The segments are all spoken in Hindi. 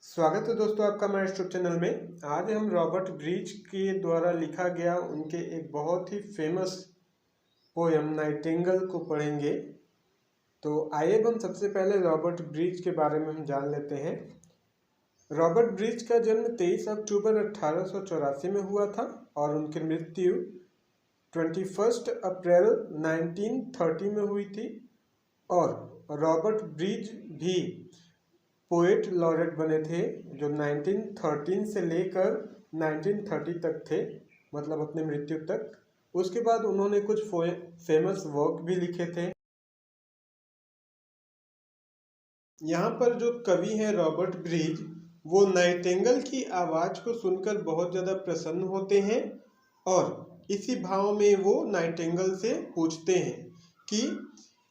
स्वागत है दोस्तों आपका हमारे यूट्यूब चैनल में। आज हम रॉबर्ट ब्रीच के द्वारा लिखा गया उनके एक बहुत ही फेमस पोयम नाइटिंगेल को पढ़ेंगे। तो आइए हम सबसे पहले रॉबर्ट ब्रीच के बारे में हम जान लेते हैं। रॉबर्ट ब्रीच का जन्म 23 अक्टूबर 1884 में हुआ था और उनकी मृत्यु 21 अप्रैल 1930 में हुई थी। और रॉबर्ट ब्रीच भी पोएट लॉरेट बने थे जो 1913 से लेकर 1930 तक थे, मतलब अपनी मृत्यु तक। उसके बाद उन्होंने कुछ फेमस वर्क भी लिखे थे। यहाँ पर जो कवि हैं रॉबर्ट ब्रीच, वो नाइटिंगेल की आवाज़ को सुनकर बहुत ज़्यादा प्रसन्न होते हैं और इसी भाव में वो नाइटिंगेल से पूछते हैं कि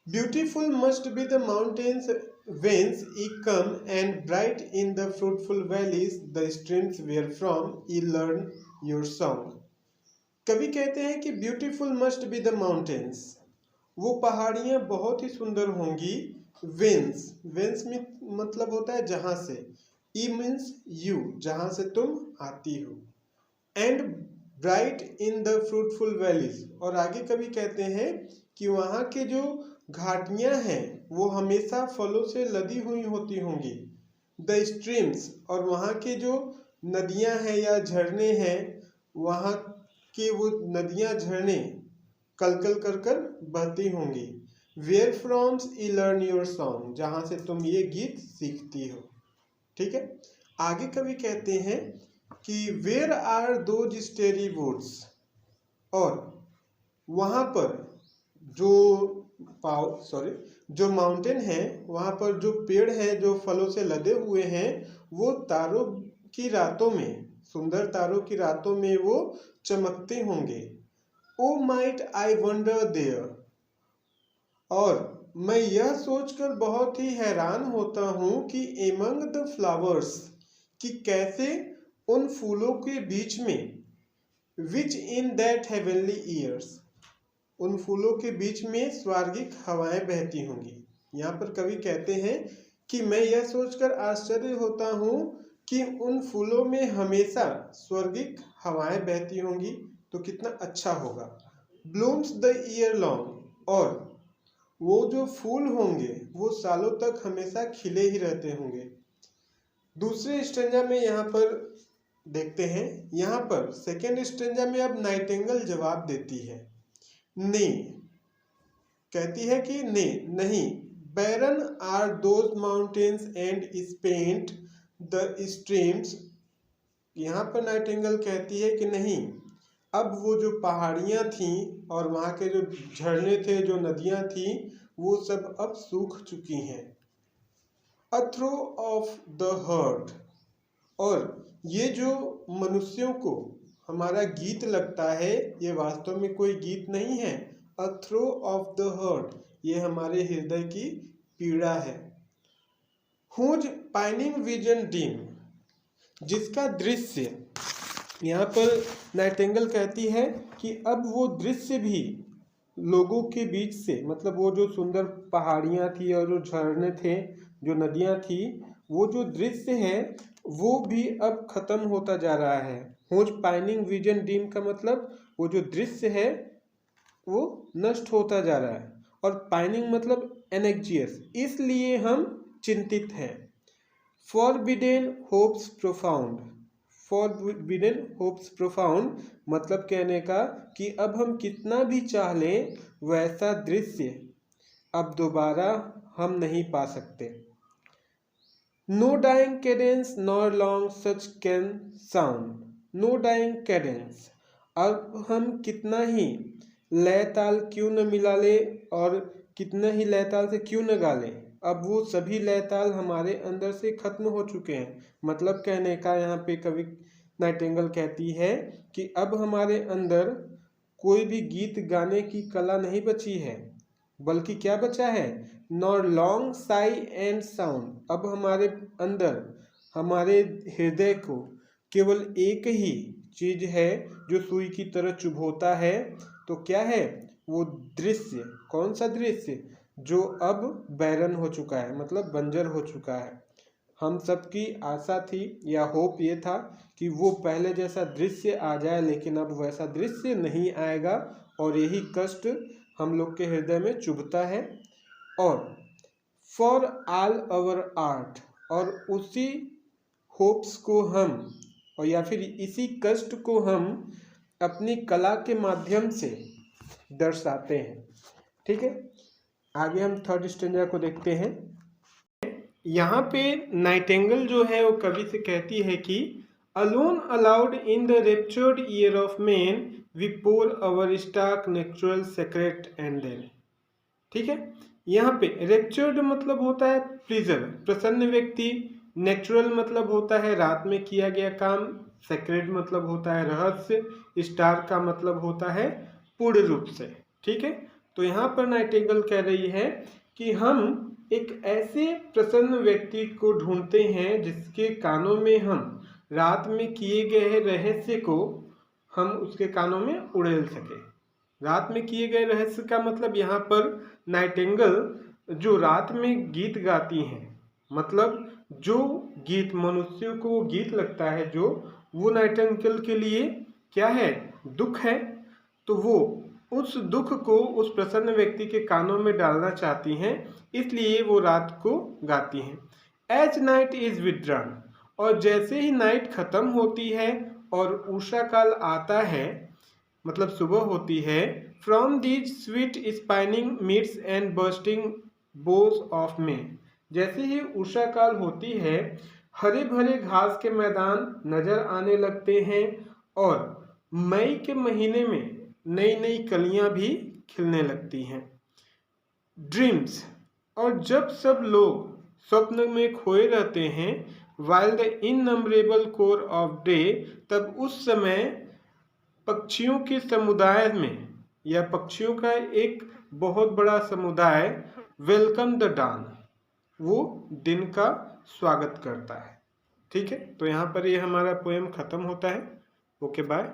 beautiful must be the mountains whence ye come, and bright in the fruitful valleys the streams wherefrom ye learn your song। कवि कहते हैं कि beautiful must be the mountains, वो पहाड़ियाँ बहुत ही सुंदर होंगी। वेंस, वेंस में मतलब होता है जहाँ से, ई मीन्स यू, जहाँ से तुम आती हो, and bright in the fruitful valleys, और आगे कवि कहते हैं कि वहाँ के जो घाटियाँ हैं वो हमेशा फलों से लदी हुई होती होंगी। द स्ट्रीम्स, और वहाँ के जो नदियाँ हैं या झरने हैं, वहाँ के वो नदियाँ झरने कलकल कर कर बहती होंगी। Where from's he learn your song, जहाँ से तुम ये गीत सीखती हो। ठीक है, आगे कवि कहते हैं कि where are those starry woods, और वहाँ पर जो माउंटेन है, वहाँ पर जो पेड़ हैं जो फलों से लदे हुए हैं, वो तारों की रातों में, सुंदर तारों की रातों में वो चमकते होंगे। ओ माइट आई वंडर देयर, और मैं यह सोचकर बहुत ही हैरान होता हूँ कि एमंग द फ्लावर्स, कि कैसे उन फूलों के बीच में, विच इन दैट हेवनली ईयर्स, उन फूलों के बीच में स्वर्गिक हवाएं बहती होंगी। यहाँ पर कवि कहते हैं कि मैं यह सोचकर आश्चर्य होता हूँ कि उन फूलों में हमेशा स्वर्गिक हवाएं बहती होंगी, तो कितना अच्छा होगा। ब्लूम्स द ईयर लॉन्ग, और वो जो फूल होंगे वो सालों तक हमेशा खिले ही रहते होंगे। दूसरे स्टेंजा में यहाँ पर देखते हैं, यहाँ पर सेकेंड स्टेंजा में अब नाइटिंगेल जवाब देती है। ने, कहती है कि ने, नहीं, barren are those mountains and spent the streams. यहाँ पर नाइटिंगेल कहती है कि नहीं, अब वो जो पहाड़ियाँ थीं और वहाँ के जो झरने थे, जो नदियाँ थीं, वो सब अब सूख चुकी हैं। अ थ्रो ऑफ द हर्ट, और ये जो मनुष्यों को हमारा गीत लगता है, ये वास्तव में कोई गीत नहीं है। अ थ्रो ऑफ द हर्ट, ये हमारे हृदय की पीड़ा है। हुज पाइनिंग विजन डीम, जिसका दृश्य, यहाँ पर नाइटिंगेल कहती है कि अब वो दृश्य भी लोगों के बीच से, मतलब वो जो सुंदर पहाड़ियाँ थी और जो झरने थे, जो नदियाँ थी, वो जो दृश्य है वो भी अब खत्म होता जा रहा है। हुज पाइनिंग विजन डीम का मतलब वो जो दृश्य है वो नष्ट होता जा रहा है, और पाइनिंग मतलब एनेक्जियस, इसलिए हम चिंतित हैं। Forbidden hopes profound, forbidden hopes profound मतलब कहने का कि अब हम कितना भी चाह लें वैसा दृश्य अब दोबारा हम नहीं पा सकते। No dying cadence nor long such can sound, no dying cadence, अब हम कितना ही लय ताल क्यों न मिला ले और कितना ही लय ताल से क्यों न गा लें, अब वो सभी लय ताल हमारे अंदर से खत्म हो चुके हैं। मतलब कहने का यहाँ पे कवि नाइटिंगेल कहती है कि अब हमारे अंदर कोई भी गीत गाने की कला नहीं बची है, बल्कि क्या बचा है, nor long Sai and sound, अब हमारे अंदर, हमारे हृदय को केवल एक ही चीज है जो सुई की तरह चुभोता है। तो क्या है वो दृश्य, कौन सा दृश्य, जो अब बैरन हो चुका है, मतलब बंजर हो चुका है। हम सबकी आशा थी या होप ये था कि वो पहले जैसा दृश्य आ जाए, लेकिन अब वैसा दृश्य नहीं आएगा और यही कष्ट हम लोग के हृदय में चुभता है। और फॉर ऑल आवर आर्ट, और उसी होप्स को हम और या फिर इसी कष्ट को हम अपनी कला के माध्यम से दर्शाते हैं। ठीक है, आगे हम थर्ड स्टैंजा को देखते हैं। यहाँ पे नाइटिंगेल जो है वो कवि से कहती है कि alone aloud in the raptured ear of man we pour our stark natural secret and then. ठीक है, यहाँ पे रेप्चर्ड मतलब होता है प्लीजर, प्रसन्न व्यक्ति, नेचुरल मतलब होता है रात में किया गया काम, सेक्रेट मतलब होता है रहस्य, स्टार का मतलब होता है पूर्ण रूप से। ठीक है, तो यहाँ पर नाइटिंगेल कह रही है कि हम एक ऐसे प्रसन्न व्यक्ति को ढूंढते हैं जिसके कानों में हम रात में किए गए रहस्य को हम उसके कानों में उड़ेल सके। रात में किए गए रहस्य का मतलब यहाँ पर नाइटिंगेल जो रात में गीत गाती हैं, मतलब जो गीत मनुष्यों को वो गीत लगता है जो, वो नाइटिंगेल के लिए क्या है, दुख है, तो वो उस दुख को उस प्रसन्न व्यक्ति के कानों में डालना चाहती हैं, इसलिए वो रात को गाती हैं। एज नाइट इज विड्रॉन, और जैसे ही नाइट खत्म होती है और उषा काल आता है, मतलब सुबह होती है, from these sweet spinning midst and bursting Bose of May, जैसे ही उषा काल होती है हरे भरे घास के मैदान नजर आने लगते हैं और मई के महीने में नई नई कलियां भी खिलने लगती हैं। ड्रीम्स, और जब सब लोग स्वप्न में खोए रहते हैं, while the innumerable choir of day, तब उस समय पक्षियों के समुदाय में या पक्षियों का एक बहुत बड़ा समुदाय वेलकम द डॉन, वो दिन का स्वागत करता है। ठीक है, तो यहाँ पर ये हमारा पोएम खत्म होता है। Okay, bye.